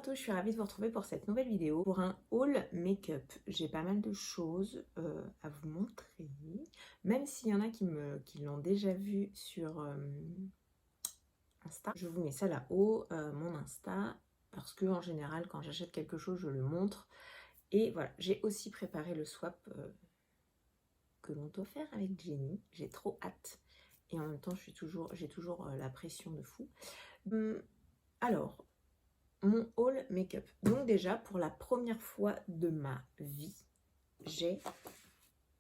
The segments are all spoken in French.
à tous, je suis ravie de vous retrouver pour cette nouvelle vidéo, pour un haul make-up. J'ai pas mal de choses à vous montrer, même s'il y en a qui l'ont déjà vu sur Insta. Je vous mets ça là-haut, mon Insta, parce que en général, quand j'achète quelque chose, je le montre. Et voilà, j'ai aussi préparé le swap que l'on doit faire avec Jenny. J'ai trop hâte. Et en même temps, j'ai toujours la pression de fou. Alors, mon haul make-up. Donc déjà, pour la première fois de ma vie, j'ai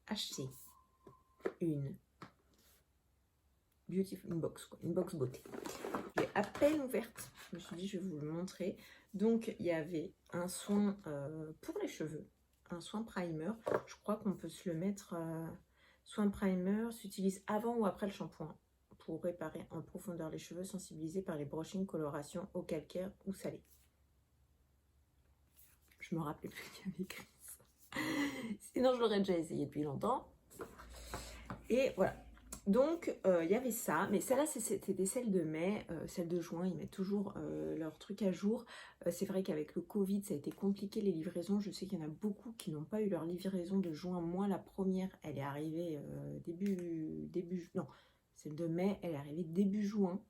acheté une une box beauté. J'ai à peine ouverte. Je me suis dit, je vais vous le montrer. Donc, il y avait un soin pour les cheveux, un soin primer. Je crois qu'on peut se le mettre. Soin primer s'utilise avant ou après le shampoing pour réparer en profondeur les cheveux sensibilisés par les brushing, coloration au calcaire ou salé. Je me rappelais plus qu'il y avait écrit ça. Sinon, je l'aurais déjà essayé depuis longtemps. Et voilà. Donc, il y avait ça. Mais celle-là, c'était celle de mai. Celle de juin, ils mettent toujours leurs trucs à jour. C'est vrai qu'avec le Covid, ça a été compliqué les livraisons. Je sais qu'il y en a beaucoup qui n'ont pas eu leur livraison de juin. Moi, la première, elle est arrivée non, celle de mai, elle est arrivée début juin.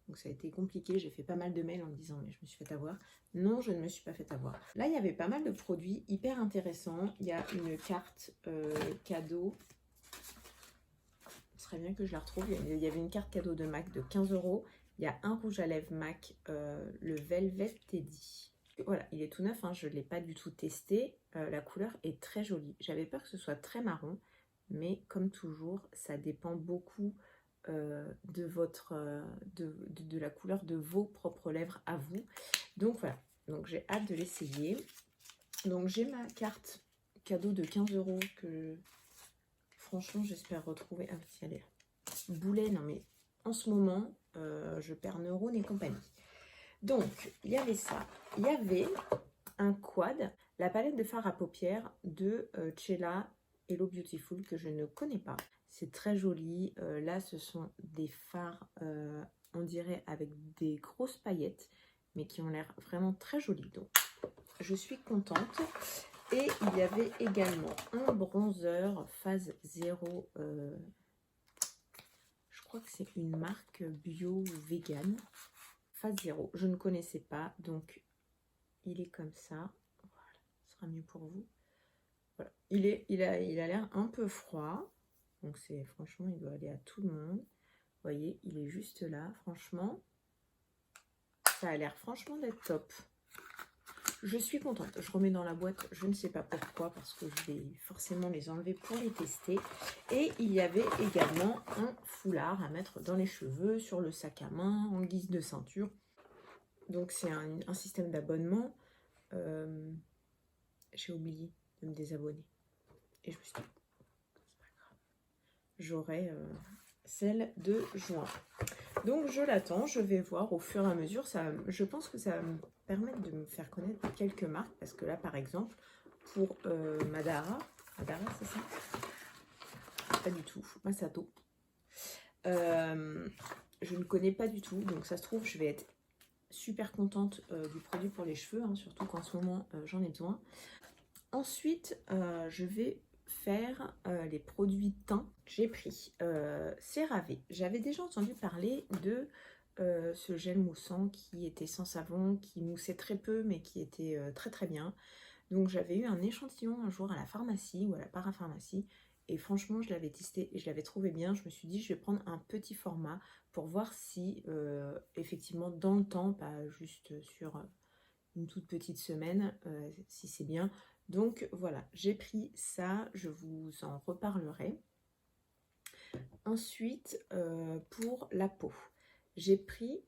Donc ça a été compliqué, j'ai fait pas mal de mails en me disant mais je me suis fait avoir. Non, je ne me suis pas fait avoir. Là, il y avait pas mal de produits hyper intéressants. Il y a une carte cadeau. Ce serait bien que je la retrouve. Il y avait une carte cadeau de MAC de 15 €. Il y a un rouge à lèvres MAC, le Velvet Teddy. Voilà, il est tout neuf, hein, je ne l'ai pas du tout testé. La couleur est très jolie. J'avais peur que ce soit très marron, mais comme toujours, ça dépend beaucoup de votre de la couleur de vos propres lèvres à vous. Donc voilà, donc j'ai hâte de l'essayer. Donc j'ai ma carte cadeau de 15 € que franchement j'espère retrouver. Ah si, elle est là. Boulet, non mais en ce moment je perds neurones et compagnie. Donc il y avait ça, il y avait un quad, la palette de fard à paupières de Cella Hello Beautiful que je ne connais pas. C'est très joli. Là, ce sont des fards, on dirait, avec des grosses paillettes, mais qui ont l'air vraiment très jolis. Donc, je suis contente. Et il y avait également un bronzer phase 0. Je crois que c'est une marque bio ou vegan. Phase 0. Je ne connaissais pas, donc il est comme ça. Voilà, ce sera mieux pour vous. Voilà. Il a l'air un peu froid. Donc c'est franchement, il doit aller à tout le monde. Vous voyez, il est juste là. Franchement, ça a l'air franchement d'être top. Je suis contente. Je remets dans la boîte, je ne sais pas pourquoi, parce que je vais forcément les enlever pour les tester. Et il y avait également un foulard à mettre dans les cheveux, sur le sac à main, en guise de ceinture. Donc c'est un système d'abonnement. J'ai oublié de me désabonner. Et je me suis dit, c'est pas grave. J'aurai celle de juin. Donc je l'attends, je vais voir au fur et à mesure. Je pense que ça va me permettre de me faire connaître quelques marques. Parce que là, par exemple, pour Madara, c'est ça? Pas du tout, Masato. Je ne connais pas du tout. Donc ça se trouve, je vais être super contente du produit pour les cheveux. Hein, surtout qu'en ce moment, j'en ai besoin. Ensuite, je vais faire les produits teint que j'ai pris. CeraVe. J'avais déjà entendu parler de ce gel moussant qui était sans savon, qui moussait très peu mais qui était très très bien. Donc j'avais eu un échantillon un jour à la pharmacie ou à la parapharmacie et franchement je l'avais testé et je l'avais trouvé bien. Je me suis dit je vais prendre un petit format pour voir si effectivement dans le temps, pas juste sur une toute petite semaine, si c'est bien. Donc voilà, j'ai pris ça, je vous en reparlerai. Ensuite, pour la peau, j'ai pris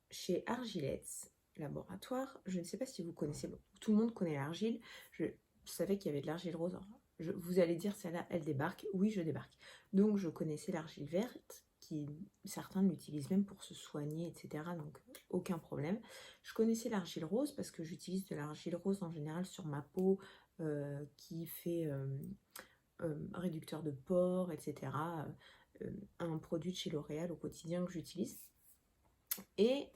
chez Argilette Laboratoire. Je ne sais pas si vous connaissez, bon, tout le monde connaît l'argile. Je savais qu'il y avait de l'argile rose. Vous allez dire, celle-là, elle débarque. Oui, je débarque. Donc, je connaissais l'argile verte, qui certains l'utilisent même pour se soigner, etc. Donc, aucun problème. Je connaissais l'argile rose parce que j'utilise de l'argile rose en général sur ma peau qui fait réducteur de pores, etc. Un produit de chez L'Oréal au quotidien que j'utilise. Et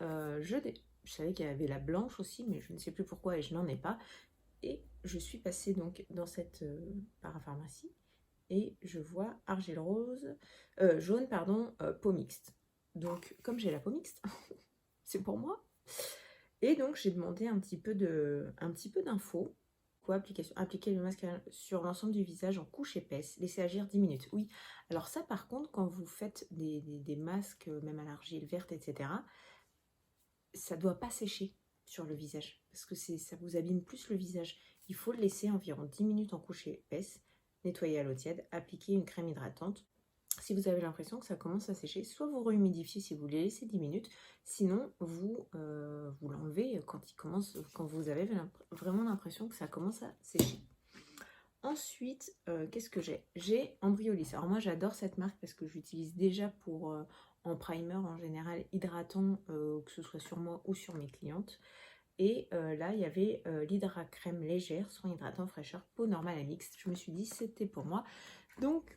Je savais qu'il y avait la blanche aussi, mais je ne sais plus pourquoi et je n'en ai pas. Et je suis passée donc dans cette parapharmacie et je vois argile rose, jaune, pardon, peau mixte. Donc, comme j'ai la peau mixte, c'est pour moi. Et donc, j'ai demandé un petit peu d'infos. Quoi, appliquer le masque sur l'ensemble du visage en couche épaisse, laisser agir 10 minutes. Oui, alors ça, par contre, quand vous faites des masques, même à l'argile verte, etc., ça ne doit pas sécher sur le visage parce que ça vous abîme plus le visage. Il faut le laisser environ 10 minutes en couche épaisse, nettoyer à l'eau tiède, appliquer une crème hydratante. Si vous avez l'impression que ça commence à sécher, soit vous rehumidifiez si vous les laissez 10 minutes, sinon vous l'enlevez quand vous avez vraiment l'impression que ça commence à sécher. Ensuite, qu'est-ce que j'ai? J'ai Embryolisse. Alors moi j'adore cette marque parce que j'utilise déjà en primer en général hydratant, que ce soit sur moi ou sur mes clientes. Et là il y avait l'Hydra Crème légère, soin hydratant fraîcheur, peau normale à mixte. Je me suis dit c'était pour moi. Donc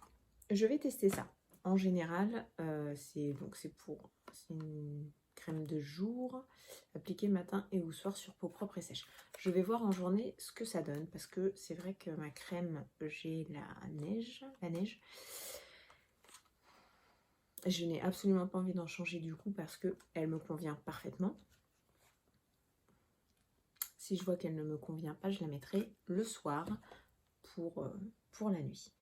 je vais tester ça. En général, c'est une crème de jour, appliquée matin et ou soir sur peau propre et sèche. Je vais voir en journée ce que ça donne, parce que c'est vrai que ma crème, j'ai la neige. Je n'ai absolument pas envie d'en changer du coup, parce qu'elle me convient parfaitement. Si je vois qu'elle ne me convient pas, je la mettrai le soir pour la nuit.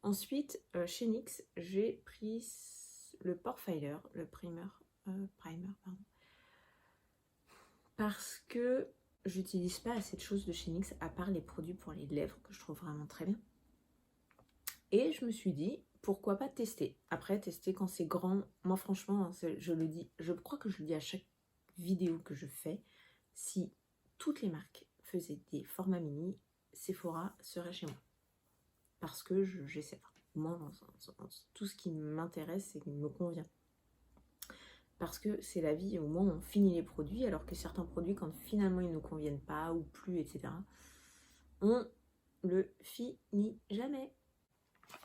Ensuite, chez NYX, j'ai pris le Porefiler, le primer, pardon. Parce que j'utilise pas assez de choses de chez NYX, à part les produits pour les lèvres, que je trouve vraiment très bien. Et je me suis dit, pourquoi pas tester? Après, tester quand c'est grand, moi franchement, je le dis, je crois que je le dis à chaque vidéo que je fais, si toutes les marques faisaient des formats mini, Sephora serait chez moi. Parce que j'essaie pas. Moi, tout ce qui m'intéresse et qui me convient. Parce que c'est la vie, au moins on finit les produits, alors que certains produits, quand finalement ils ne nous conviennent pas ou plus, etc., on le finit jamais.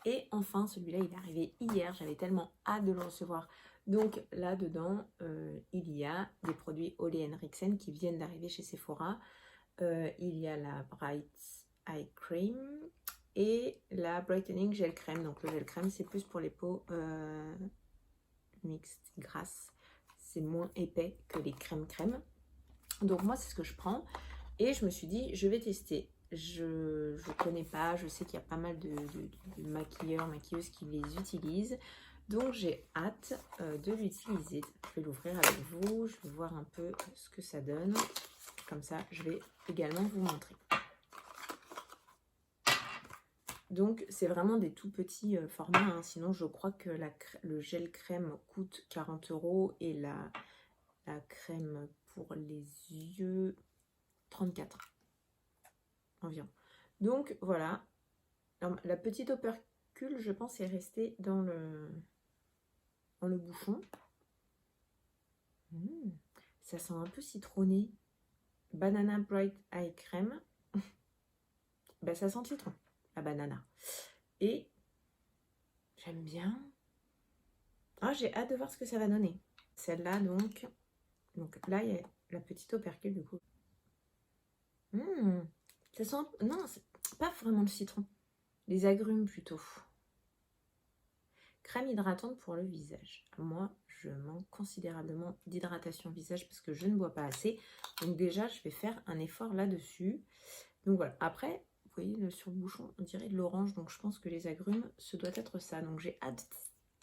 Et enfin, celui-là, il est arrivé hier, j'avais tellement hâte de le recevoir. Donc là-dedans, il y a des produits Ole Henriksen qui viennent d'arriver chez Sephora. Il y a la Bright Eye Cream et la Brightening Gel Crème. Donc le gel crème, c'est plus pour les peaux mixtes, grasses. C'est moins épais que les crèmes. Donc moi, c'est ce que je prends. Et je me suis dit, je vais tester. Je connais pas, je sais qu'il y a pas mal de maquilleurs, maquilleuses qui les utilisent. Donc j'ai hâte de l'utiliser. Je vais l'ouvrir avec vous, je vais voir un peu ce que ça donne. Comme ça, je vais également vous montrer. Donc c'est vraiment des tout petits formats, hein. Sinon je crois que le gel crème coûte 40 € et la crème pour les yeux 34 environ. Donc voilà. Alors, la petite opercule, je pense, est restée dans le bouchon. Ça sent un peu citronné. Banana Bright Eye Crème. Ben, ça sent le citron, la banana. Et j'aime bien. Ah, j'ai hâte de voir ce que ça va donner. Celle-là, donc là, il y a la petite opercule, du coup. Ça sent... Non, c'est pas vraiment le citron. Les agrumes, plutôt. Crème hydratante pour le visage. Moi, je manque considérablement d'hydratation visage parce que je ne bois pas assez. Donc déjà, je vais faire un effort là-dessus. Donc voilà. Après, vous voyez, sur le bouchon, on dirait de l'orange. Donc je pense que les agrumes, ce doit être ça. Donc j'ai hâte.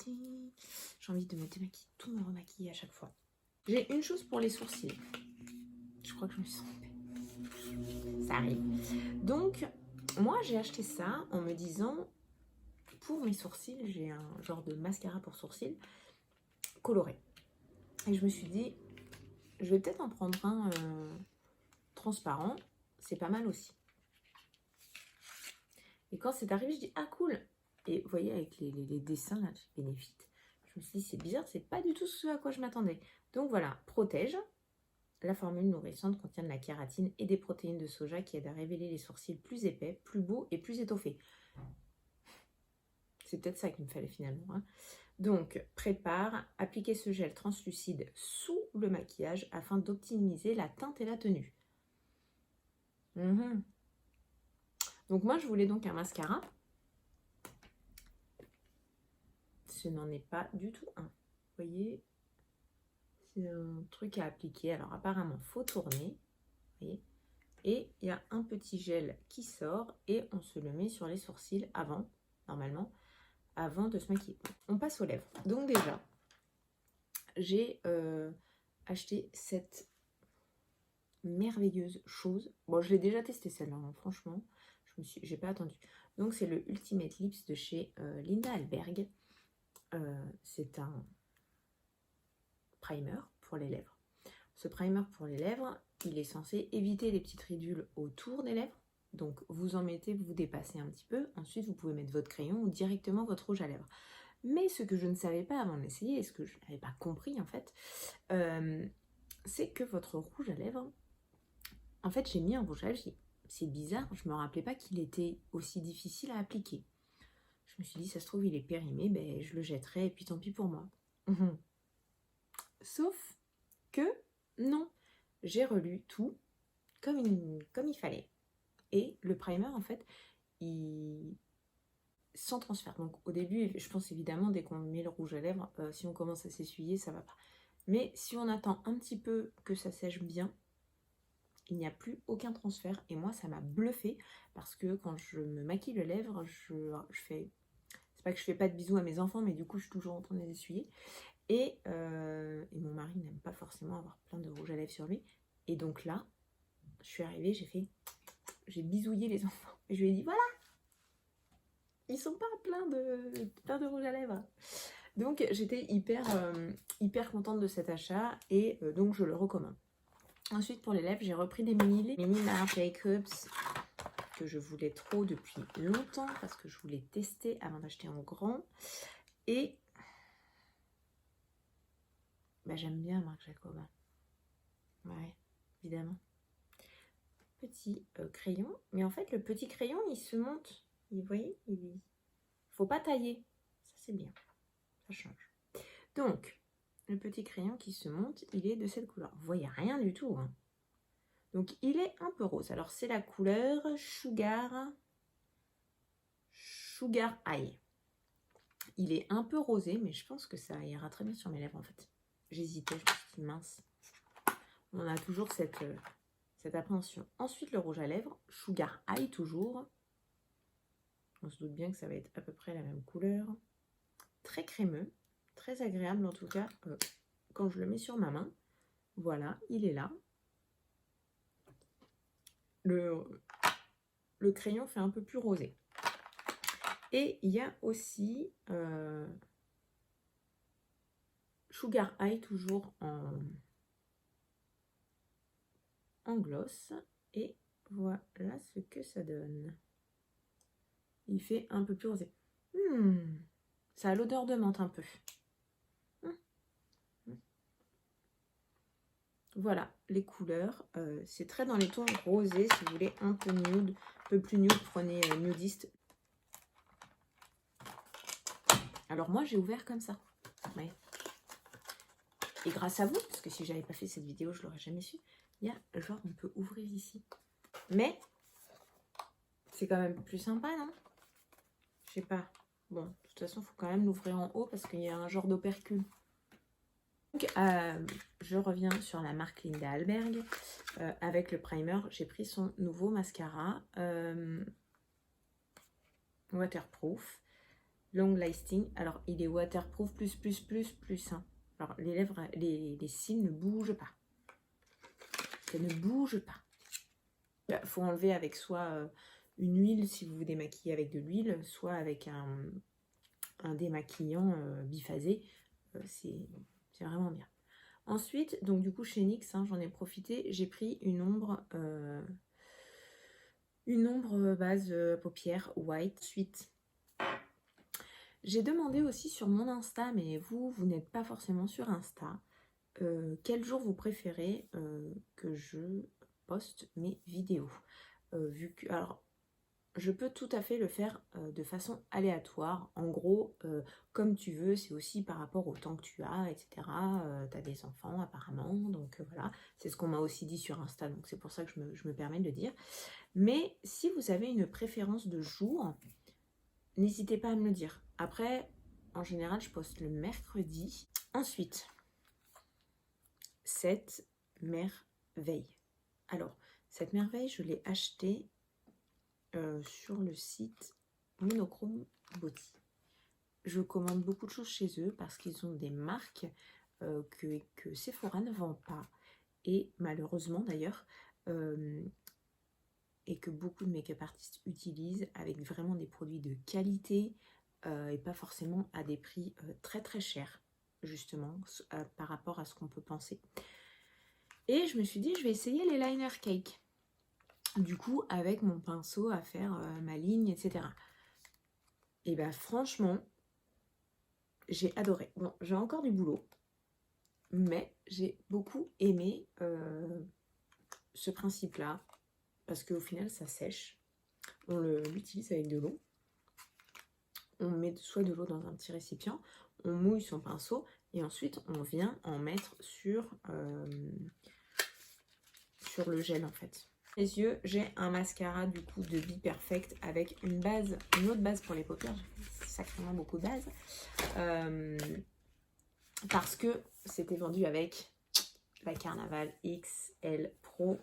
J'ai envie de me démaquiller, tout me remaquiller à chaque fois. J'ai une chose pour les sourcils. Je crois que je me suis trompée. Ça arrive. Donc, moi, j'ai acheté ça en me disant... Pour mes sourcils, j'ai un genre de mascara pour sourcils coloré. Et je me suis dit, je vais peut-être en prendre un transparent. C'est pas mal aussi. Et quand c'est arrivé, je dis, ah cool. Et vous voyez, avec les dessins là, de Benefit, je me suis dit, c'est bizarre, c'est pas du tout ce à quoi je m'attendais. Donc voilà, protège. La formule nourrissante contient de la kératine et des protéines de soja qui aident à révéler les sourcils plus épais, plus beaux et plus étoffés. C'est peut-être ça qu'il me fallait finalement. Hein. Donc, prépare, appliquez ce gel translucide sous le maquillage afin d'optimiser la teinte et la tenue. Donc moi, je voulais donc un mascara. Ce n'en est pas du tout un. Vous voyez, c'est un truc à appliquer. Alors apparemment, faut tourner. Vous voyez, et il y a un petit gel qui sort et on se le met sur les sourcils avant, normalement, avant de se maquiller. On passe aux lèvres. Donc déjà, j'ai acheté cette merveilleuse chose. Bon, je l'ai déjà testé celle-là, hein, franchement, j'ai pas attendu. Donc c'est le Ultimate Lips de chez Linda Alberg. C'est un primer pour les lèvres. Ce primer pour les lèvres, il est censé éviter les petites ridules autour des lèvres. Donc vous en mettez, vous dépassez un petit peu. Ensuite, vous pouvez mettre votre crayon ou directement votre rouge à lèvres. Mais ce que je ne savais pas avant d'essayer, et ce que je n'avais pas compris en fait, c'est que votre rouge à lèvres, en fait j'ai mis un rouge à lèvres, c'est bizarre, je ne me rappelais pas qu'il était aussi difficile à appliquer. Je me suis dit, ça se trouve il est périmé, ben, je le jetterai et puis tant pis pour moi. Sauf que non, j'ai relu tout comme il fallait. Et le primer, en fait, sans transfert. Donc au début, je pense évidemment, dès qu'on met le rouge à lèvres, si on commence à s'essuyer, ça va pas. Mais si on attend un petit peu que ça sèche bien, il n'y a plus aucun transfert. Et moi, ça m'a bluffé parce que quand je me maquille les lèvres, je fais... C'est pas que je fais pas de bisous à mes enfants, mais du coup, je suis toujours en train de les essuyer. Et mon mari n'aime pas forcément avoir plein de rouge à lèvres sur lui. Et donc là, je suis arrivée, j'ai bisouillé les enfants. Et je lui ai dit, voilà, ils sont pas plein de rouge à lèvres. Donc j'étais hyper contente de cet achat et donc je le recommande. Ensuite pour les lèvres, j'ai repris des mini Marc Jacobs que je voulais trop depuis longtemps parce que je voulais tester avant d'acheter en grand. Et bah, j'aime bien Marc Jacobs. Ouais, évidemment. Petit crayon. Mais en fait, le petit crayon, il se monte. Vous voyez, il faut pas tailler. Ça, c'est bien. Ça change. Donc, le petit crayon qui se monte, il est de cette couleur. Vous voyez rien du tout. Hein. Donc, il est un peu rose. Alors, c'est la couleur Sugar High. Il est un peu rosé, mais je pense que ça ira très bien sur mes lèvres, en fait. J'hésitais, je me suis dit, mince. On a toujours cette appréhension. Ensuite, le rouge à lèvres, Sugar High toujours. On se doute bien que ça va être à peu près la même couleur. Très crémeux, très agréable en tout cas quand je le mets sur ma main. Voilà, il est là. Le crayon fait un peu plus rosé. Et il y a aussi Sugar High toujours en gloss. Et voilà ce que ça donne. Il fait un peu plus rosé. Ça a l'odeur de menthe un peu. Voilà les couleurs. C'est très dans les tons rosés. Si vous voulez un peu nude, un peu plus nude, prenez nudiste. Alors moi j'ai ouvert comme ça. Ouais. Et grâce à vous, parce que si j'avais pas fait cette vidéo, je l'aurais jamais su. Il y a genre on peut ouvrir ici. Mais c'est quand même plus sympa, non? Je sais pas. Bon, de toute façon, il faut quand même l'ouvrir en haut parce qu'il y a un genre d'opercule. Donc, je reviens sur la marque Linda Alberg. Avec le primer, j'ai pris son nouveau mascara waterproof, long lasting. Alors, il est waterproof plus. Hein. Alors, les lèvres, les cils ne bougent pas. Ça ne bouge pas. Il faut enlever avec soit une huile, si vous vous démaquillez avec de l'huile, soit avec un démaquillant biphasé. C'est vraiment bien. Ensuite, donc du coup chez NYX, hein, j'en ai profité, j'ai pris une ombre base paupières white. Ensuite, j'ai demandé aussi sur mon Insta, mais vous n'êtes pas forcément sur Insta, quel jour vous préférez que je poste mes vidéos. Alors, je peux tout à fait le faire de façon aléatoire. En gros, comme tu veux, c'est aussi par rapport au temps que tu as, etc. Tu as des enfants apparemment, donc voilà. C'est ce qu'on m'a aussi dit sur Insta, donc c'est pour ça que je me permets de le dire. Mais si vous avez une préférence de jour, n'hésitez pas à me le dire. Après, en général, je poste le mercredi. Ensuite, cette merveille. Alors, cette merveille, je l'ai achetée sur le site Monochrome Body. Je commande beaucoup de choses chez eux parce qu'ils ont des marques que Sephora ne vend pas. Et malheureusement d'ailleurs, et que beaucoup de make-up artistes utilisent avec vraiment des produits de qualité et pas forcément à des prix très très chers, justement, par rapport à ce qu'on peut penser. Et je me suis dit, je vais essayer les liner cake. Du coup, avec mon pinceau à faire ma ligne, etc. Et bien franchement, j'ai adoré. Bon, j'ai encore du boulot, mais j'ai beaucoup aimé ce principe-là, parce qu'au final, ça sèche. On l'utilise avec de l'eau. On met soit de l'eau dans un petit récipient, on mouille son pinceau, et ensuite, on vient en mettre sur le gel, en fait. Les yeux, j'ai un mascara du coup de Be Perfect avec une autre base pour les paupières. J'ai sacrément beaucoup de bases. Parce que c'était vendu avec la Carnaval XL Pro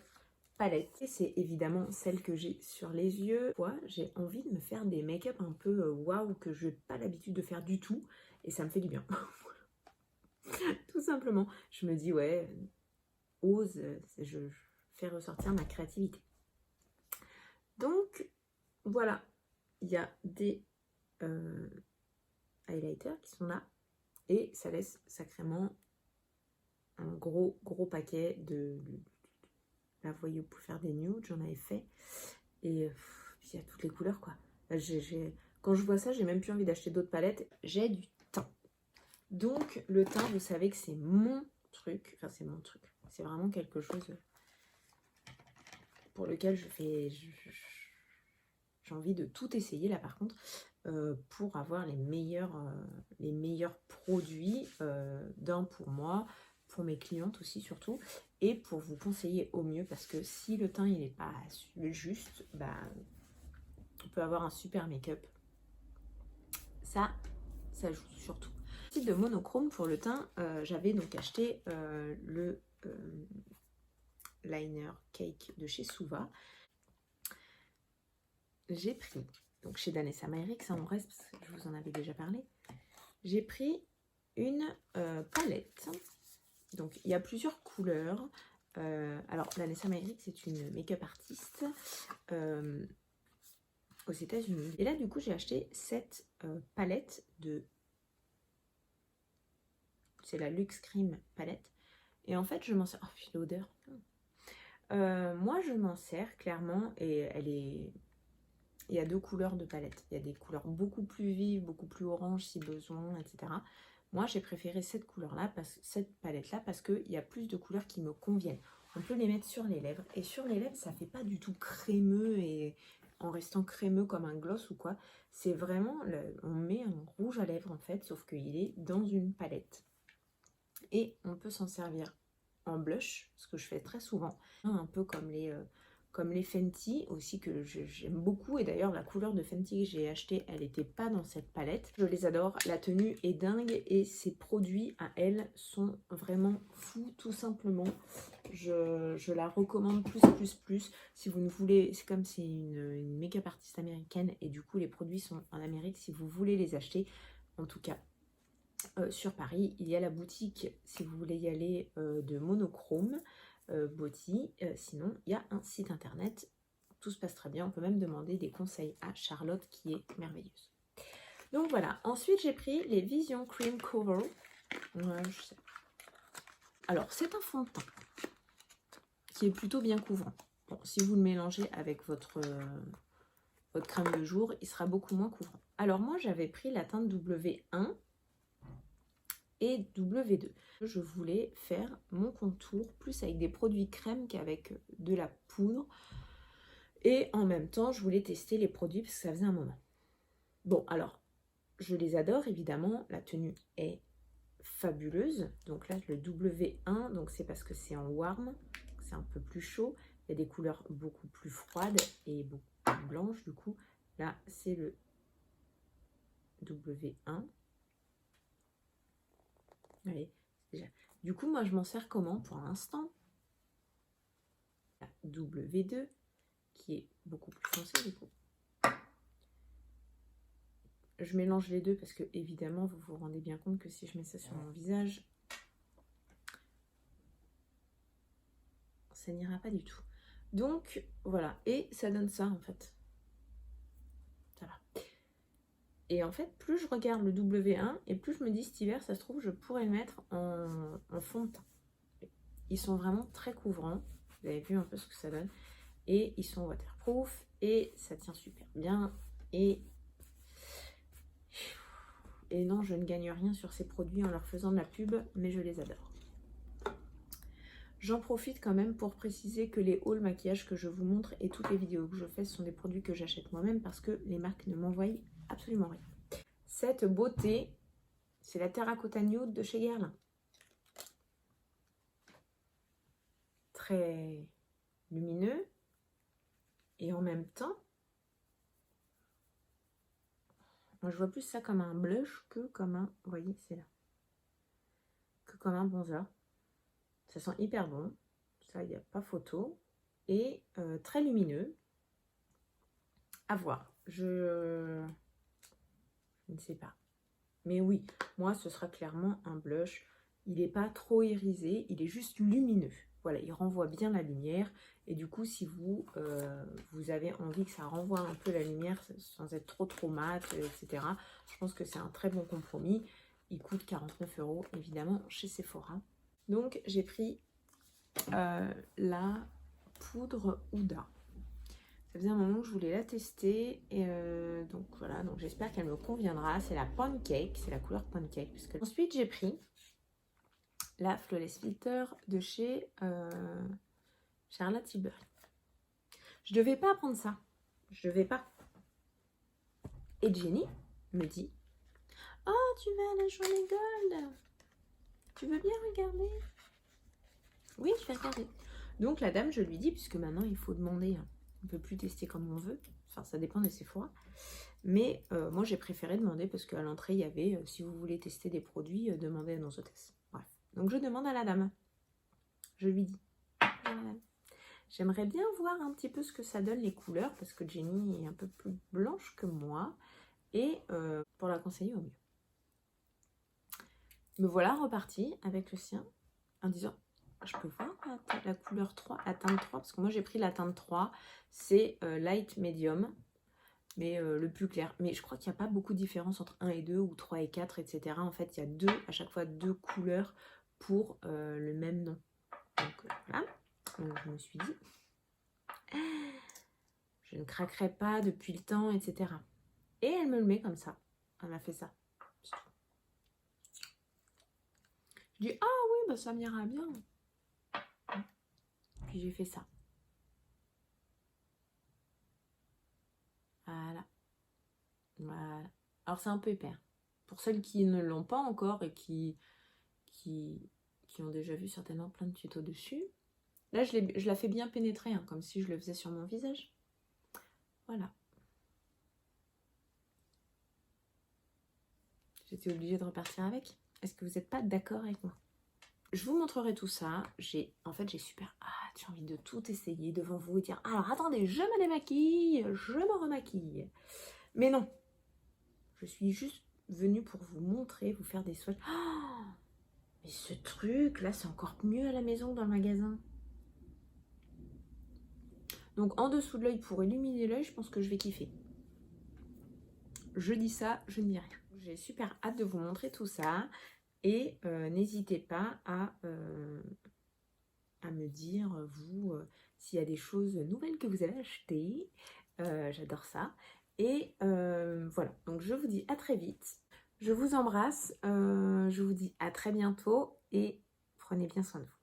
palette. Et c'est évidemment celle que j'ai sur les yeux. J'ai envie de me faire des make-up un peu waouh que je n'ai pas l'habitude de faire du tout. Et ça me fait du bien. Tout simplement. Je me dis ouais, ose, je fais ressortir ma créativité. Donc voilà, il y a des highlighters qui sont là. Et ça laisse sacrément un gros paquet de... Là, vous voyez, vous pouvez faire des nudes, j'en avais fait. Et il y a toutes les couleurs, quoi. Là, quand je vois ça, j'ai même plus envie d'acheter d'autres palettes. J'ai du teint. Donc, le teint, vous savez que c'est mon truc. Enfin, c'est mon truc. C'est vraiment quelque chose pour lequel j'ai envie de tout essayer, là, par contre, pour avoir les meilleurs produits d'un pour moi, pour mes clientes aussi surtout, et pour vous conseiller au mieux, parce que si le teint il n'est pas juste, bah, on peut avoir un super make-up. Ça joue surtout. Site de Monochrome pour le teint, j'avais donc acheté le liner cake de chez Suva. J'ai pris, donc chez Danessa Myricks, ça en reste, parce que je vous en avais déjà parlé. J'ai pris une palette. Donc il y a plusieurs couleurs. Alors Danessa Myricks, c'est une make-up artiste aux États-Unis. Et là du coup j'ai acheté cette palette de... C'est la Luxe Cream palette. Et en fait je m'en sers... Oh puis l'odeur. Moi je m'en sers clairement et elle est... Il y a deux couleurs de palette. Il y a des couleurs beaucoup plus vives, beaucoup plus orange si besoin, etc. Moi, j'ai préféré cette couleur-là, cette palette-là, parce qu'il y a plus de couleurs qui me conviennent. On peut les mettre sur les lèvres. Et sur les lèvres, ça ne fait pas du tout crémeux et en restant crémeux comme un gloss ou quoi. C'est vraiment, on met un rouge à lèvres en fait, sauf qu'il est dans une palette. Et on peut s'en servir en blush, ce que je fais très souvent. Un peu comme les Fenty aussi, que j'aime beaucoup. Et d'ailleurs, la couleur de Fenty que j'ai acheté, elle n'était pas dans cette palette. Je les adore. La tenue est dingue et ces produits à elle sont vraiment fous, tout simplement. Je la recommande plus. Si vous ne voulez, c'est comme c'est une make-up artiste américaine et du coup, les produits sont en Amérique. Si vous voulez les acheter, en tout cas, sur Paris, il y a la boutique, si vous voulez y aller, de Monochrome Body. Sinon, il y a un site internet. Tout se passe très bien. On peut même demander des conseils à Charlotte, qui est merveilleuse. Donc voilà. Ensuite, j'ai pris les Vision Cream Cover. Ouais, je sais. Alors, c'est un fond de teint qui est plutôt bien couvrant. Bon, si vous le mélangez avec votre crème de jour, il sera beaucoup moins couvrant. Alors moi, j'avais pris la teinte W1 et W2. Je voulais faire mon contour plus avec des produits crème qu'avec de la poudre. Et en même temps, je voulais tester les produits parce que ça faisait un moment. Bon, alors, je les adore évidemment. La tenue est fabuleuse. Donc là, le W1, donc c'est parce que c'est en warm, c'est un peu plus chaud. Il y a des couleurs beaucoup plus froides et beaucoup plus blanches du coup. Là, c'est le W1. Allez, déjà. Du coup, moi, je m'en sers comment pour l'instant? La W2, qui est beaucoup plus foncée du coup. Je mélange les deux parce que, évidemment, vous vous rendez bien compte que si je mets ça sur mon visage, ça n'ira pas du tout. Donc, voilà. Et ça donne ça, en fait. Ça va. Et en fait, plus je regarde le W1, et plus je me dis, cet hiver, ça se trouve, je pourrais le mettre en fond de teint. Ils sont vraiment très couvrants. Vous avez vu un peu ce que ça donne. Et ils sont waterproof. Et ça tient super bien. Et non, je ne gagne rien sur ces produits en leur faisant de la pub, mais je les adore. J'en profite quand même pour préciser que les hauls maquillage que je vous montre et toutes les vidéos que je fais sont des produits que j'achète moi-même parce que les marques ne m'envoient absolument rien. Cette beauté, c'est la Terracotta Nude de chez Guerlain. Très lumineux et en même temps, moi je vois plus ça comme un blush que comme un, vous voyez, c'est là, que comme un bronzer. Ça sent hyper bon, ça il n'y a pas photo, et très lumineux. À voir, je ne sais pas. Mais oui, moi ce sera clairement un blush. Il n'est pas trop irisé, il est juste lumineux. Voilà, il renvoie bien la lumière. Et du coup, si vous, vous avez envie que ça renvoie un peu la lumière sans être trop mat, etc. Je pense que c'est un très bon compromis. Il coûte 49 €, évidemment, chez Sephora. Donc, j'ai pris la poudre Huda. Ça faisait un moment que je voulais la tester. Et donc voilà, donc j'espère qu'elle me conviendra. C'est la Pancake, c'est la couleur Pancake. Ensuite, j'ai pris la Flawless Filter de chez Charlotte Tilbury. Je devais pas prendre ça. Je devais pas. Et Jenny me dit: oh, tu vas à la journée gold. Tu veux bien regarder? Oui, je vais regarder. Donc la dame, je lui dis, puisque maintenant il faut demander, hein. On ne peut plus tester comme on veut. Enfin, ça dépend des Sephora. Mais moi, j'ai préféré demander parce qu'à l'entrée, il y avait, si vous voulez tester des produits, demandez à nos hôtesses. Bref. Donc, je demande à la dame. Je lui dis: j'aimerais bien voir un petit peu ce que ça donne les couleurs parce que Jenny est un peu plus blanche que moi. Et pour la conseiller au mieux. Me voilà repartie avec le sien en disant: je peux voir la couleur 3, la teinte 3, parce que moi j'ai pris la teinte 3, c'est light medium, mais le plus clair. Mais je crois qu'il n'y a pas beaucoup de différence entre 1 et 2 ou 3 et 4, etc. En fait, il y a à chaque fois deux couleurs pour le même nom. Donc voilà, donc, je me suis dit, je ne craquerai pas depuis le temps, etc. Et elle me le met comme ça. Elle m'a fait ça. Je dis: ah oui, bah ça m'ira bien. Puis j'ai fait ça. Voilà. Voilà. Alors c'est un peu épais. Pour celles qui ne l'ont pas encore et qui ont déjà vu certainement plein de tutos dessus. Là, je la fais bien pénétrer, hein, comme si je le faisais sur mon visage. Voilà. J'étais obligée de repartir avec. Est-ce que vous n'êtes pas d'accord avec moi? Je vous montrerai tout ça. En fait, j'ai super hâte. J'ai envie de tout essayer devant vous et dire: alors attendez, je me démaquille, je me remaquille. Mais non. Je suis juste venue pour vous montrer, vous faire des swatchs. Oh, mais ce truc, là, c'est encore mieux à la maison que dans le magasin. Donc, en dessous de l'œil, pour illuminer l'œil, je pense que je vais kiffer. Je dis ça, je ne dis rien. J'ai super hâte de vous montrer tout ça. Et n'hésitez pas à me dire, vous, s'il y a des choses nouvelles que vous avez achetées. J'adore ça. Et voilà, donc je vous dis à très vite. Je vous embrasse. Je vous dis à très bientôt et prenez bien soin de vous.